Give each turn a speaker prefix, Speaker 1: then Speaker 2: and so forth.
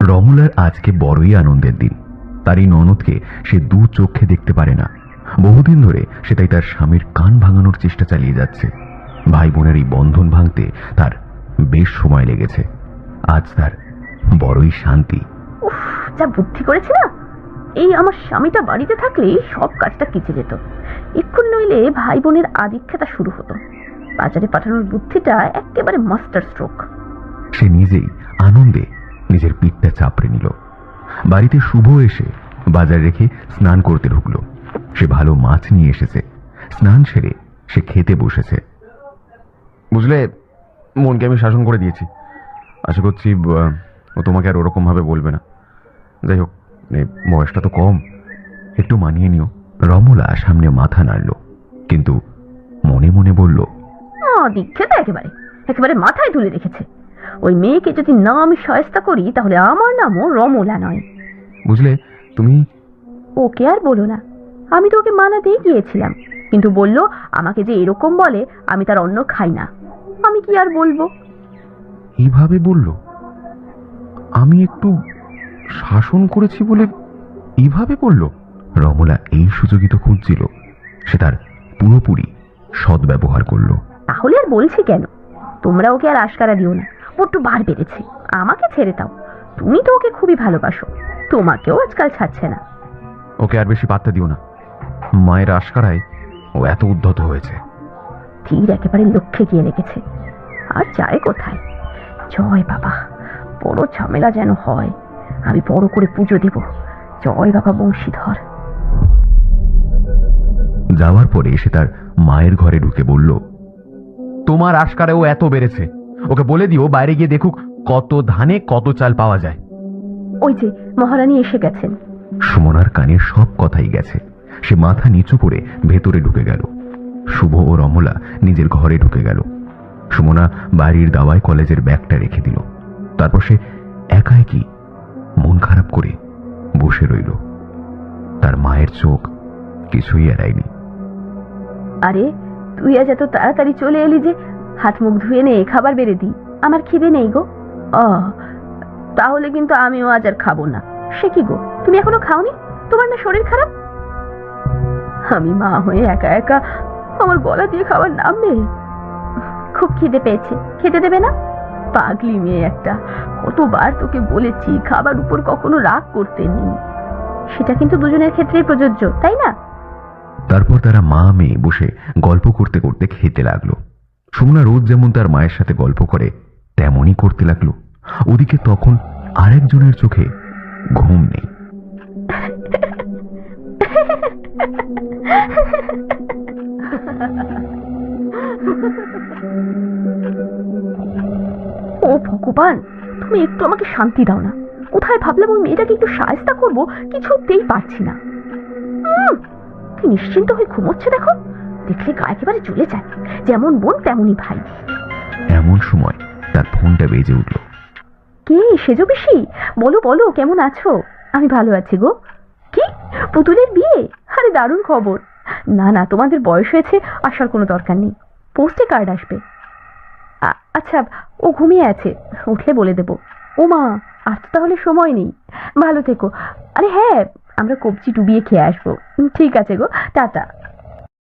Speaker 1: রমলার আজকে বড়ই আনন্দের দিন। তার এই ননদকে সে দু চোখে দেখতে পারে না। বহুদিন ধরে সে তাই তার স্বামীর কান ভাঙানোর চেষ্টা চালিয়ে যাচ্ছে। ভাই বোনের এই বন্ধন ভাঙতে তার বেশ সময় লেগেছে। আজ তার বড়ই শান্তি।
Speaker 2: উফ, যা বুদ্ধি করেছে না! এই আমার স্বামীটা বাড়িতে থাকলে সব কাজটা কেচে যেত। এক্ষুন নইলে ভাই বোনের আদিক্ষেতা শুরু হতো। বাজারে পাঠানোর বুদ্ধিটা একেবারে মাস্টার স্ট্রোক।
Speaker 1: সে নিজেই আনন্দে নিজের পিঠটা চাপড়ে নিল। বাড়িতে শুভ এসে বাজার রেখে স্নান করতে ঢুকলো। সে ভালো মাছ নিয়ে এসেছে। স্নান সেরে সে খেতে বসেছে।
Speaker 3: বুঝলে, মনকে আমি শাসন করে দিয়েছি। আশা করছি ও তোমাকে আর ওরকম ভাবে বলবে না। যাই হোক, বয়সটা তো কম,
Speaker 1: একটু মানিয়ে নিও। রমলা সামনে মাথা নাড়ল, কিন্তু মনে মনে বলল,
Speaker 2: দীক্ষেতা একেবারে একেবারে মাথায় তুলে রেখেছে। ওই মেয়েকে যদি না আমি শায়েস্তা করি তাহলে আমার নামও রমলা নয়।
Speaker 1: বুঝলে, তুমি
Speaker 2: ওকে আর বলো না। আমি তো ওকে মানাতেই গিয়েছিলাম, কিন্তু বলল আমাকে যে এরকম বলে আমি তার অন্ন খাই না। আমি কি আর বলবো?
Speaker 3: এইভাবে বলল? আমি একটু শাসন করেছি বলে এইভাবে বলল?
Speaker 1: রমলা এই সুযোগই তো খুঁজছিল। সে তার পুরোপুরি সদ্ব্যবহার করল।
Speaker 2: তাহলে আর বলছি কেন? তোমরা ওকে আর আশকারা দিও না। বড্ড বার বেড়েছে। আমাকে ছেড়ে দাও। তুমি তো ওকে খুবই ভালোবাসো, তোমাকেও আজকাল ছাড়ছে না।
Speaker 3: ওকে আর বেশি পাত্তা দিও না। মায়ের আশকারায় ও এত উদ্ধত হয়েছে।
Speaker 2: তীর একেবারে লক্ষ্যে গিয়ে লেগেছে। আর যায় কোথায়? জয় বাবা, বড় ঝামেলা যেন হয়। আমি বড় করে পুজো দেব। জয় বাবা বংশীধর।
Speaker 1: যাওয়ার পরে সে তার মায়ের ঘরে ঢুকে বলল,
Speaker 3: তোমার আশকারে ও এত বেড়েছে, ওকে বলে দিও বাইরে গিয়ে দেখুক কত ধানে কত চাল পাওয়া যায়।
Speaker 2: ওই যে মহারানী এসে গেছেন।
Speaker 1: সুমনার কানে সব কথাই গেছে। সে মাথা নিচু করে ভেতরে ঢুকে গেল। শুভ ও রমলা নিজের ঘরে ঢুকে গেল। সুমনা বাড়ির দাওয়ায় কলেজের ব্যাগটা রেখে দিল। তারপর সে একা একই মন খারাপ করে বসে রইল। তার মায়ের চোখ কিছুই এড়ায়নি।
Speaker 2: আরে, তুই আজ এত তাড়াতাড়ি চলে এলি যে? হাত মুখ ধুয়ে নে, খাবার বেড়ে দি। আমার খিদে নেই গো। তাহলে কিন্তু আমিও আজ আর খাবো না। সে কি গো, তুমি এখনো খাওনি? তোমার না শরীর খারাপ? আমি মা হয়ে একা একা আমার গলা দিয়ে খাবার নামবে? খুব খিদে পেয়েছে, খেতে দেবে না? পাগলি মেয়ে একটা। কতবার তোকে বলেছি খাবার উপর কখনো রাগ করতে নেই। সেটা কিন্তু দুজনের ক্ষেত্রেই প্রযোজ্য, তাই না?
Speaker 1: তারপর তারা মা মেয়ে বসে গল্প করতে করতে খেতে লাগলো। সুমনা রোজ যেমন তার মায়ের সাথে গল্প করে তেমনই করতে লাগলো। ওদিকে তখন আরেকজনের চোখে ঘুম নেই। ও ভগবান, তুমি একটু আমাকে শান্তি দাও না। কোথায় ভাবলাম ওই মেয়েটাকে একটু শায়েস্তা করবো, কিছুতেই পারছি না। কি নিশ্চিন্ত হয়ে ঘুমোচ্ছে দেখো। দেখলে গা একেবারে জ্বলে যায়। যেমন বোন তেমনই ভাই। এমন সময় তার ফোনটা বেজে উঠল।
Speaker 2: কে সেজো পিসি? বলো বলো, কেমন আছো? আমি ভালো আছি গো। কি, পুতুলের বিয়ে? আরে দারুণ খবর। না না, তোমাদের বয়স হয়েছে, আসার কোনো দরকার নেই। পোস্টে কার্ড আসবে। আচ্ছা, ও ঘুমিয়ে আছে, উঠলে বলে দেব। ও মা, আর তো তাহলে সময় নেই। ভালো থেকো। আরে হ্যাঁ, আমরা কবজি ডুবিয়ে খেয়ে আসবো। ঠিক আছে গো, টাটা।